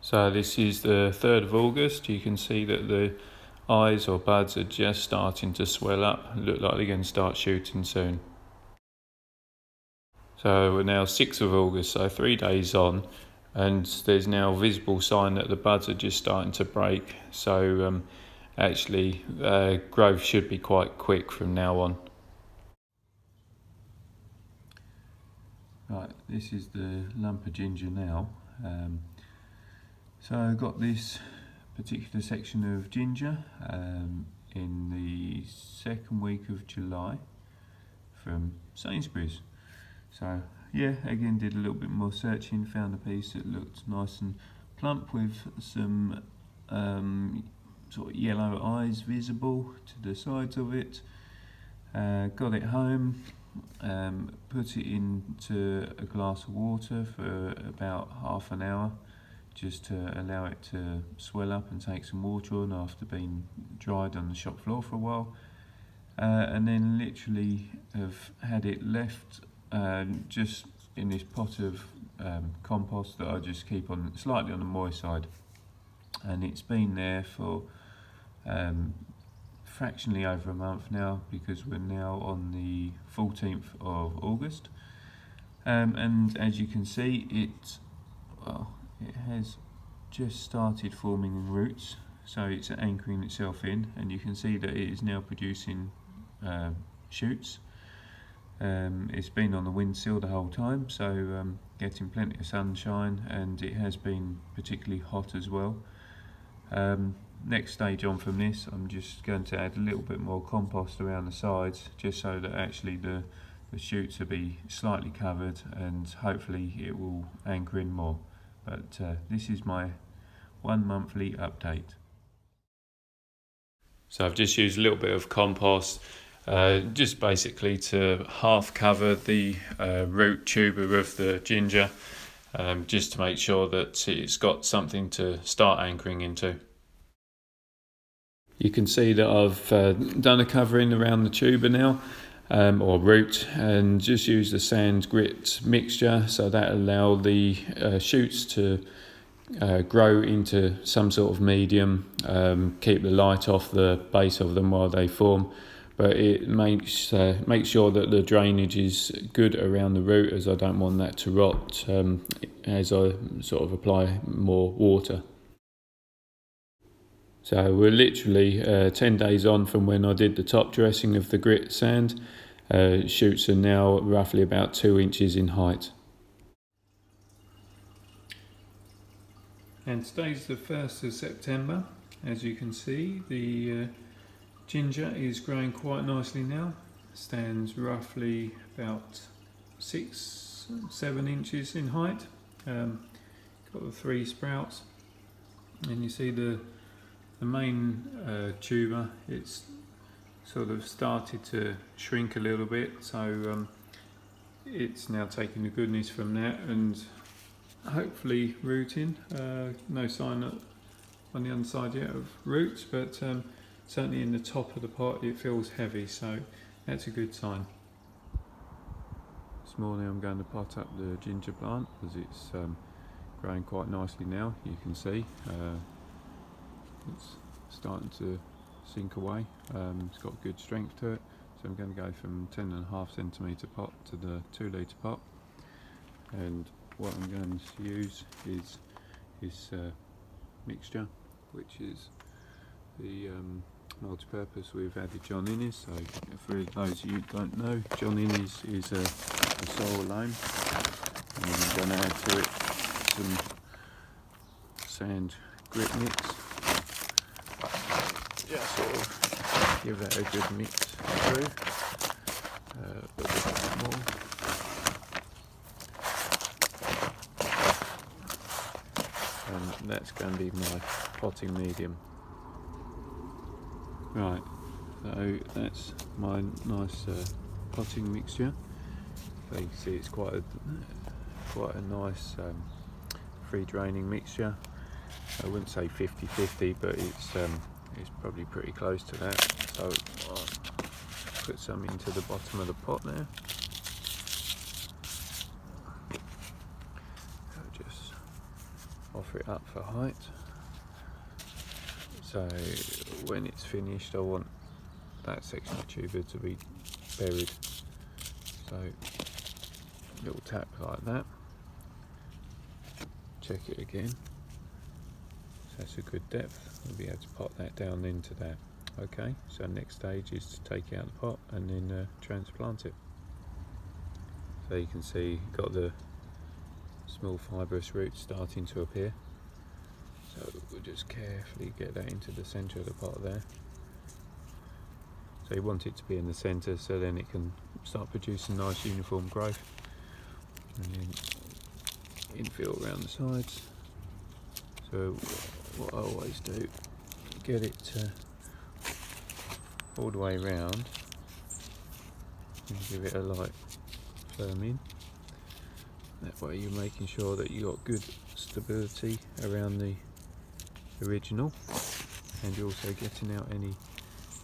So this is the 3rd of August. You can see that the eyes or buds are just starting to swell up. Look like they're going to start shooting soon. So we're now 6th of August, so 3 days on, and there's now visible sign that the buds are just starting to break. So actually growth should be quite quick from now on. Right, this is the lump of ginger now. So I've got this particular section of ginger in the 2nd week of July from Sainsbury's. So yeah, again did a little bit more searching, found a piece that looked nice and plump with some sort of yellow eyes visible to the sides of it. Got it home, put it into a glass of water for about half an hour, just to allow it to swell up and take some water on after being dried on the shop floor for a while. And then literally have had it left just in this pot of compost that I just keep on slightly on the moist side. And it's been there for fractionally over a month now, because we're now on the 14th of August. And as you can see, it has just started forming roots, so it's anchoring itself in, and you can see that it is now producing shoots. It's been on the windsill the whole time, so getting plenty of sunshine, and it has been particularly hot as well. Next stage on from this, I'm just going to add a little bit more compost around the sides, just so that actually the shoots will be slightly covered, and hopefully it will anchor in more. But this is my 1 monthly update. So I've just used a little bit of compost, just basically to half cover the root tuber of the ginger, just to make sure that it's got something to start anchoring into. You can see that I've done a covering around the tuber now, or root, and just use the sand grit mixture, so that allow the shoots to grow into some sort of medium, keep the light off the base of them while they form, but it makes sure that the drainage is good around the root, as I don't want that to rot as I sort of apply more water. So we're literally 10 days on from when I did the top dressing of the grit sand. Shoots are now roughly about 2 inches in height. And today's the 1st of September. As you can see, the ginger is growing quite nicely now. Stands roughly about 6-7 inches in height. Got the 3 sprouts, and you see the main tuber, it's sort of started to shrink a little bit, so it's now taking the goodness from that and hopefully rooting. No sign on the underside yet of roots, but certainly in the top of the pot it feels heavy, so that's a good sign. This morning I'm going to pot up the ginger plant because it's growing quite nicely now. You can see it's starting to sink away. It's got good strength to it, so I'm going to go from 10.5 centimetre pot to the 2 litre pot. And what I'm going to use is this mixture, which is the multi-purpose with added John Innes. So for those of you who don't know, John Innes is a soil loam, and I'm going to add to it some sand grit mix. Just sort of give that a good mix through, a little bit more. And that's going to be my potting medium. Right, so that's my nice potting mixture. So you can see it's quite a nice free draining mixture. I wouldn't say 50-50, but it's probably pretty close to that. So I'll put some into the bottom of the pot there. So just offer cover it up for height. So when it's finished, I want that section of tuber to be buried. So little tap like that. Check it again. So that's a good depth. We'll be able to pot that down into that. Okay, so next stage is to take out the pot and then transplant it. So you can see got the small fibrous roots starting to appear. So we'll just carefully get that into the centre of the pot there. So you want it to be in the centre so then it can start producing nice uniform growth. And then infill around the sides. So what I always do, get it all the way around and give it a light firm in. That way you're making sure that you've got good stability around the original, and you're also getting out any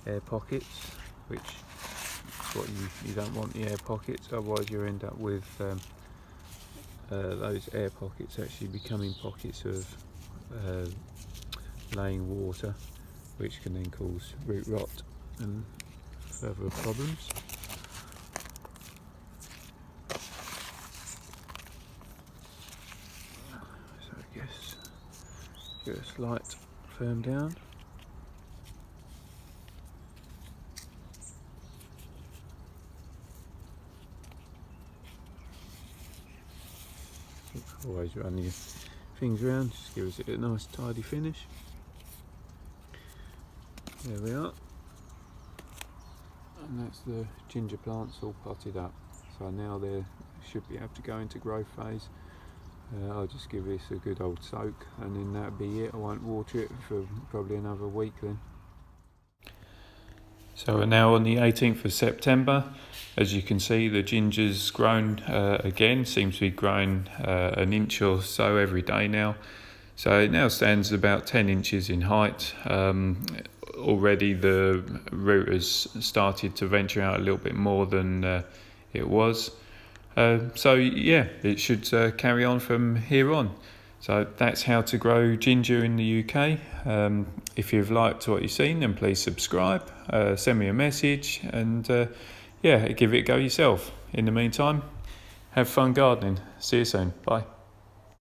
air pockets, which is what you don't want, the air pockets, otherwise you end up with those air pockets actually becoming pockets of laying water, which can then cause root rot and further problems. So I guess give a slight firm down. Always run your fingers around, just gives it a nice tidy finish. There we are. And that's the ginger plants all potted up. So now they should be able to go into growth phase. I'll just give this a good old soak and then that'll be it. I won't water it for probably another week then. So we're now on the 18th of September. As you can see, the ginger's grown again, seems to be growing an inch or so every day now. So it now stands about 10 inches in height. Already the root has started to venture out a little bit more than it was. So yeah, it should carry on from here on. So that's how to grow ginger in the UK. If you've liked what you've seen, then please subscribe, send me a message, and yeah, give it a go yourself. In the meantime, have fun gardening. See you soon. Bye.